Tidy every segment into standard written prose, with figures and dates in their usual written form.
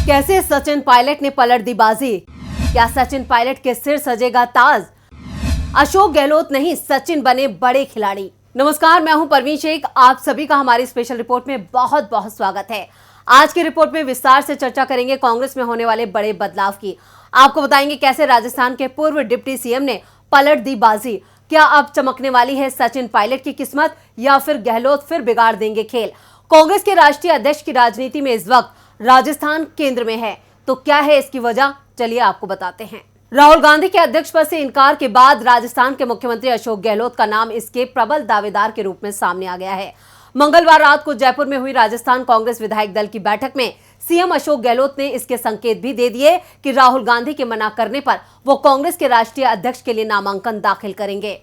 कैसे सचिन पायलट ने पलट दी बाजी? क्या सचिन पायलट के सिर सजेगा ताज? अशोक गहलोत नहीं, सचिन बने बड़े खिलाड़ी। नमस्कार, मैं हूं परवीन शेख। आप सभी का हमारी स्पेशल रिपोर्ट में बहुत बहुत स्वागत है। आज की रिपोर्ट में विस्तार से चर्चा करेंगे कांग्रेस में होने वाले बड़े बदलाव की। आपको बताएंगे कैसे राजस्थान के पूर्व डिप्टी सीएम ने पलट दी बाजी। क्या अब चमकने वाली है सचिन पायलट की किस्मत या फिर गहलोत फिर बिगाड़ देंगे खेल? कांग्रेस के राष्ट्रीय अध्यक्ष की राजनीति में इस वक्त राजस्थान केंद्र में है, तो क्या है इसकी वजह? चलिए आपको बताते हैं। राहुल गांधी के अध्यक्ष पद से इनकार के बाद राजस्थान के मुख्यमंत्री अशोक गहलोत का नाम इसके प्रबल दावेदार के रूप में सामने आ गया है। मंगलवार रात को जयपुर में हुई राजस्थान कांग्रेस विधायक दल की बैठक में सीएम अशोक गहलोत ने इसके संकेत भी दे दिए कि राहुल गांधी के मना करने पर वो कांग्रेस के राष्ट्रीय अध्यक्ष के लिए नामांकन दाखिल करेंगे।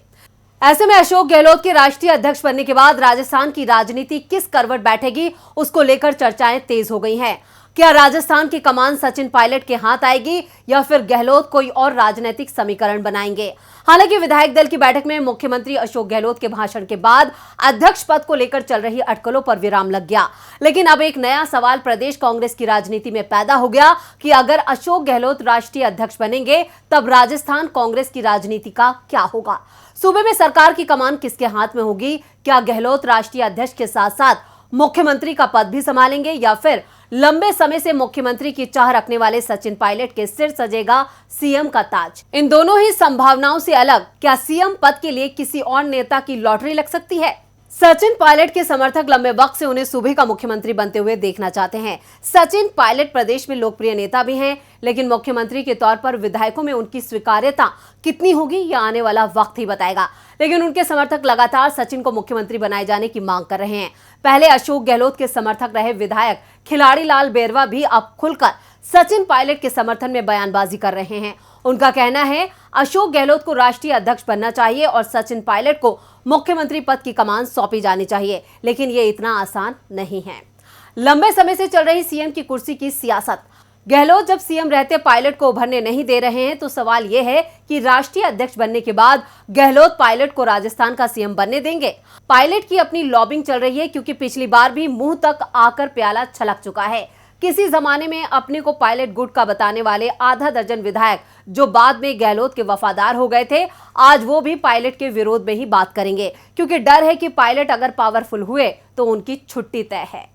ऐसे में अशोक गहलोत के राष्ट्रीय अध्यक्ष बनने के बाद राजस्थान की राजनीति किस करवट बैठेगी, उसको लेकर चर्चाएं तेज हो गई हैं। क्या राजस्थान की कमान सचिन पायलट के हाथ आएगी या फिर गहलोत कोई और राजनीतिक समीकरण बनाएंगे? हालांकि विधायक दल की बैठक में मुख्यमंत्री अशोक गहलोत के भाषण के बाद अध्यक्ष पद को लेकर चल रही अटकलों पर विराम लग गया। लेकिन अब एक नया सवाल प्रदेश कांग्रेस की राजनीति में पैदा हो गया कि अगर अशोक गहलोत राष्ट्रीय अध्यक्ष बनेंगे तब राजस्थान कांग्रेस की राजनीति का क्या होगा? सूबे में सरकार की कमान किसके हाथ में होगी? क्या गहलोत राष्ट्रीय अध्यक्ष के साथ साथ मुख्यमंत्री का पद भी संभालेंगे या फिर लंबे समय से मुख्यमंत्री की चाह रखने वाले सचिन पायलट के सिर सजेगा सीएम का ताज? इन दोनों ही संभावनाओं से अलग क्या सीएम पद के लिए किसी और नेता की लॉटरी लग सकती है? सचिन पायलट के समर्थक लंबे वक्त से उन्हें सूबे का मुख्यमंत्री बनते हुए देखना चाहते हैं। सचिन पायलट प्रदेश में लोकप्रिय नेता भी हैं, लेकिन मुख्यमंत्री के तौर पर विधायकों में उनकी स्वीकार्यता कितनी होगी यह आने वाला वक्त ही बताएगा। लेकिन उनके समर्थक लगातार सचिन को मुख्यमंत्री बनाए जाने की मांग कर रहे हैं। पहले अशोक गहलोत के समर्थक रहे विधायक खिलाड़ी लाल बेरवा भी अब खुलकर सचिन पायलट के समर्थन में बयानबाजी कर रहे हैं। उनका कहना है अशोक गहलोत को राष्ट्रीय अध्यक्ष बनना चाहिए और सचिन पायलट को मुख्यमंत्री पद की कमान सौंपी जानी चाहिए, लेकिन ये इतना आसान नहीं है। लंबे समय से चल रही सीएम की कुर्सी की सियासत। गहलोत जब सीएम रहते पायलट को उभरने नहीं दे रहे हैं, तो सवाल यह है कि राष्ट्रीय अध्यक्ष बनने के बाद गहलोत पायलट को राजस्थान का सीएम बनने देंगे? पायलट की अपनी लॉबिंग चल रही है, क्योंकि पिछली बार भी मुंह तक आकर प्याला छलक चुका है। किसी जमाने में अपने को पायलट गुट का बताने वाले आधा दर्जन विधायक जो बाद में गहलोत के वफादार हो गए थे, आज वो भी पायलट के विरोध में ही बात करेंगे, क्योंकि डर है कि पायलट अगर पावरफुल हुए तो उनकी छुट्टी तय है।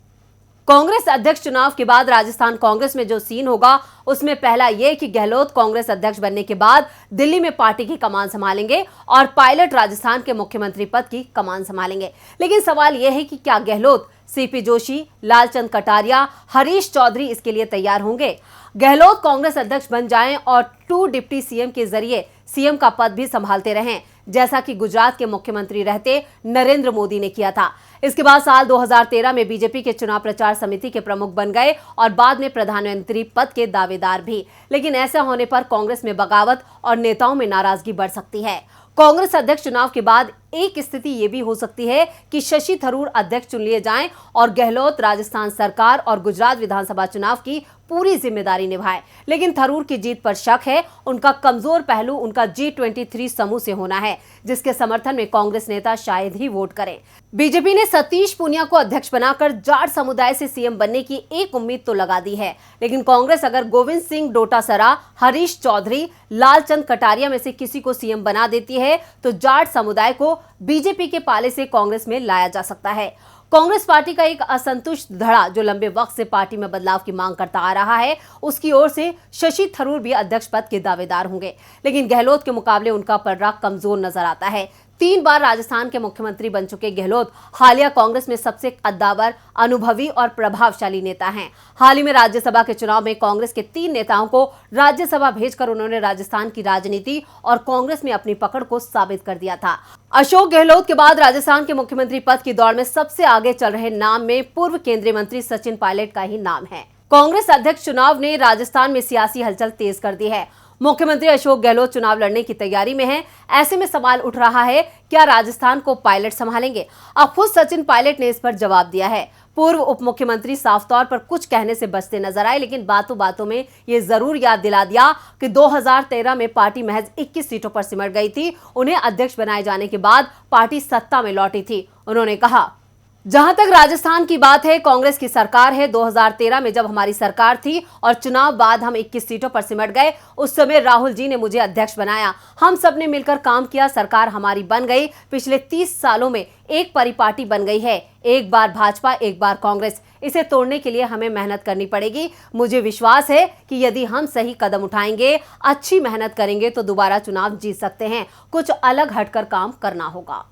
कांग्रेस अध्यक्ष चुनाव के बाद राजस्थान कांग्रेस में जो सीन होगा, उसमें पहला यह कि गहलोत कांग्रेस अध्यक्ष बनने के बाद दिल्ली में पार्टी की कमान संभालेंगे और पायलट राजस्थान के मुख्यमंत्री पद की कमान संभालेंगे। लेकिन सवाल यह है कि क्या गहलोत, सीपी जोशी, लालचंद कटारिया, हरीश चौधरी इसके लिए तैयार होंगे? गहलोत कांग्रेस अध्यक्ष बन जाएं और 2 डिप्टी सीएम के जरिए सीएम का पद भी संभालते रहें, जैसा कि गुजरात के मुख्यमंत्री रहते नरेंद्र मोदी ने किया था। इसके बाद साल 2013 में बीजेपी के चुनाव प्रचार समिति के प्रमुख बन गए और बाद में प्रधानमंत्री पद के दावेदार भी। लेकिन ऐसा होने पर कांग्रेस में बगावत और नेताओं में नाराजगी बढ़ सकती है। कांग्रेस अध्यक्ष चुनाव के बाद एक स्थिति ये भी हो सकती है कि शशि थरूर अध्यक्ष चुन लिए जाएं और गहलोत राजस्थान सरकार और गुजरात विधानसभा चुनाव की पूरी जिम्मेदारी निभाए। लेकिन थरूर की जीत पर शक है। उनका कमजोर पहलू उनका G23 समूह से होना है, जिसके समर्थन में कांग्रेस नेता शायद ही वोट करें। बीजेपी ने सतीश पूनिया को अध्यक्ष बनाकर जाट समुदाय से सीएम बनने की एक उम्मीद तो लगा दी है, लेकिन कांग्रेस अगर गोविंद सिंह डोटासरा, हरीश चौधरी, लालचंद कटारिया में से किसी को सीएम बना देती है तो जाट समुदाय को बीजेपी के पाले से कांग्रेस में लाया जा सकता है। कांग्रेस पार्टी का एक असंतुष्ट धड़ा जो लंबे वक्त से पार्टी में बदलाव की मांग करता आ रहा है, उसकी ओर से शशि थरूर भी अध्यक्ष पद के दावेदार होंगे। लेकिन गहलोत के मुकाबले उनका पलड़ा कमजोर नजर आता है। 3 बार राजस्थान के मुख्यमंत्री बन चुके गहलोत हालिया कांग्रेस में सबसे कद्दावर, अनुभवी और प्रभावशाली नेता हैं। हाल ही में राज्यसभा के चुनाव में कांग्रेस के 3 नेताओं को राज्यसभा भेजकर उन्होंने राजस्थान की राजनीति और कांग्रेस में अपनी पकड़ को साबित कर दिया था। अशोक गहलोत के बाद राजस्थान के मुख्यमंत्री पद की दौड़ में सबसे आगे चल रहे नाम में पूर्व केंद्रीय मंत्री सचिन पायलट का ही नाम है। कांग्रेस अध्यक्ष चुनाव ने राजस्थान में सियासी हलचल तेज कर दी है। मुख्यमंत्री अशोक गहलोत चुनाव लड़ने की तैयारी में हैं। ऐसे में सवाल उठ रहा है, क्या राजस्थान को पायलट संभालेंगे? अब खुद सचिन पायलट ने इस पर जवाब दिया है। पूर्व उप मुख्यमंत्री साफ तौर पर कुछ कहने से बचते नजर आए, लेकिन बातों बातों में ये जरूर याद दिला दिया कि 2013 में पार्टी महज 21 सीटों पर सिमट गई थी। उन्हें अध्यक्ष बनाए जाने के बाद पार्टी सत्ता में लौटी थी। उन्होंने कहा, जहां तक राजस्थान की बात है, कांग्रेस की सरकार है। 2013 में जब हमारी सरकार थी और चुनाव बाद हम 21 सीटों पर सिमट गए, उस समय राहुल जी ने मुझे अध्यक्ष बनाया। हम सब ने मिलकर काम किया, सरकार हमारी बन गई। पिछले 30 सालों में एक परिपाटी बन गई है, एक बार भाजपा, एक बार कांग्रेस। इसे तोड़ने के लिए हमें मेहनत करनी पड़ेगी। मुझे विश्वास है कि यदि हम सही कदम उठाएंगे, अच्छी मेहनत करेंगे तो दोबारा चुनाव जीत सकते हैं। कुछ अलग हटकर काम करना होगा।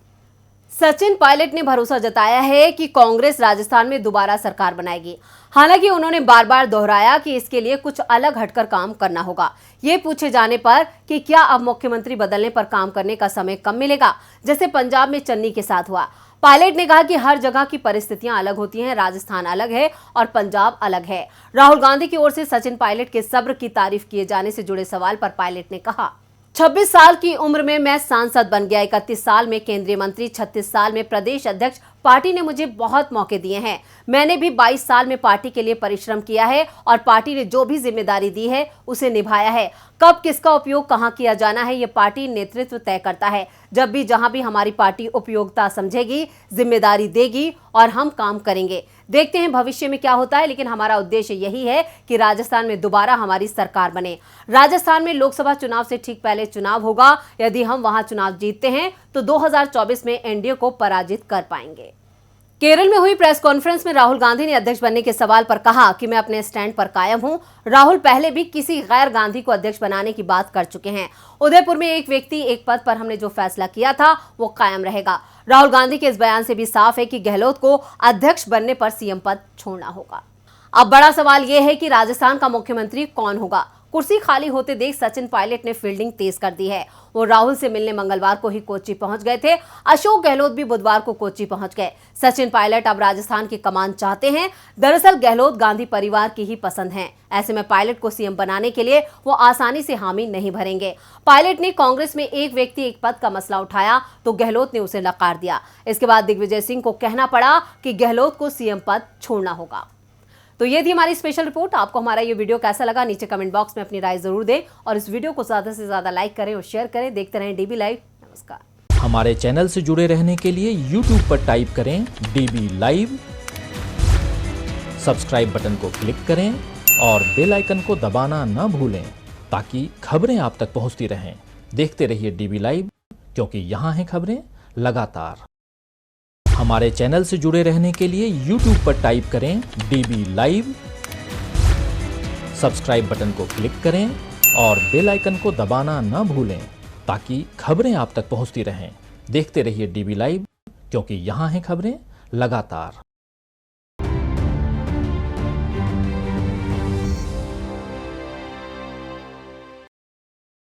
सचिन पायलट ने भरोसा जताया है कि कांग्रेस राजस्थान में दोबारा सरकार बनाएगी। हालांकि उन्होंने बार बार दोहराया कि इसके लिए कुछ अलग हटकर काम करना होगा। ये पूछे जाने पर कि क्या अब मुख्यमंत्री बदलने पर काम करने का समय कम मिलेगा, जैसे पंजाब में चन्नी के साथ हुआ, पायलट ने कहा कि हर जगह की परिस्थितियां अलग होती हैं, राजस्थान अलग है और पंजाब अलग है। राहुल गांधी की ओर से सचिन पायलट के सब्र की तारीफ किए जाने से जुड़े सवाल पर पायलट ने कहा, 26 साल की उम्र में मैं सांसद बन गया, 31 साल में केंद्रीय मंत्री, 36 साल में प्रदेश अध्यक्ष। पार्टी ने मुझे बहुत मौके दिए हैं। मैंने भी 22 साल में पार्टी के लिए परिश्रम किया है और पार्टी ने जो भी जिम्मेदारी दी है उसे निभाया है। कब किसका उपयोग कहां किया जाना है, ये पार्टी नेतृत्व तय करता है। जब भी जहां भी हमारी पार्टी उपयोगिता समझेगी, जिम्मेदारी देगी और हम काम करेंगे। देखते हैं भविष्य में क्या होता है, लेकिन हमारा उद्देश्य यही है कि राजस्थान में दोबारा हमारी सरकार बने। राजस्थान में लोकसभा चुनाव से ठीक पहले चुनाव होगा। यदि हम वहां चुनाव जीतते हैं तो 2024 में एनडीए को पराजित कर पाएंगे। केरल में हुई प्रेस कॉन्फ्रेंस में राहुल गांधी ने अध्यक्ष बनने के सवाल पर कहा कि मैं अपने स्टैंड पर कायम हूं। राहुल पहले भी किसी गैर गांधी को अध्यक्ष बनाने की बात कर चुके हैं। उदयपुर में एक व्यक्ति एक पद पर हमने जो फैसला किया था वो कायम रहेगा। राहुल गांधी के इस बयान से भी साफ है कि गहलोत को अध्यक्ष बनने पर सीएम पद छोड़ना होगा। अब बड़ा सवाल यह है कि राजस्थान का मुख्यमंत्री कौन होगा। कुर्सी खाली होते देख सचिन पायलट ने फील्डिंग तेज कर दी है। वो राहुल से मिलने मंगलवार को ही कोच्चि पहुंच गए थे। अशोक गहलोत भी बुधवार को कोच्चि पहुंच गए। सचिन पायलट अब राजस्थान की कमान चाहते हैं। दरअसल गहलोत गांधी परिवार की ही पसंद हैं। ऐसे में पायलट को सीएम बनाने के लिए वो आसानी से हामी नहीं भरेंगे। पायलट ने कांग्रेस में एक व्यक्ति एक पद का मसला उठाया तो गहलोत ने उसे नकार दिया। इसके बाद दिग्विजय सिंह को कहना पड़ा कि गहलोत को सीएम पद छोड़ना होगा। तो ये थी हमारी स्पेशल रिपोर्ट। आपको हमारा ये वीडियो कैसा लगा, नीचे कमेंट बॉक्स में अपनी राय जरूर दें और इस वीडियो को ज्यादा से ज्यादा लाइक करें और शेयर करें। देखते रहें डीबी लाइव। नमस्कार। हमारे चैनल से जुड़े रहने के लिए YouTube पर टाइप करें डीबी लाइव, सब्सक्राइब बटन को क्लिक करें और बेल आइकन को दबाना न भूलें ताकि खबरें आप तक पहुंचती रहें। देखते रहिए डीबी लाइव, क्योंकि यहाँ हैं खबरें लगातार। हमारे चैनल से जुड़े रहने के लिए YouTube पर टाइप करें डीबी लाइव, सब्सक्राइब बटन को क्लिक करें और बेल आइकन को दबाना न भूलें ताकि खबरें आप तक पहुंचती रहें। देखते रहिए डीबी लाइव, क्योंकि यहाँ हैं खबरें लगातार।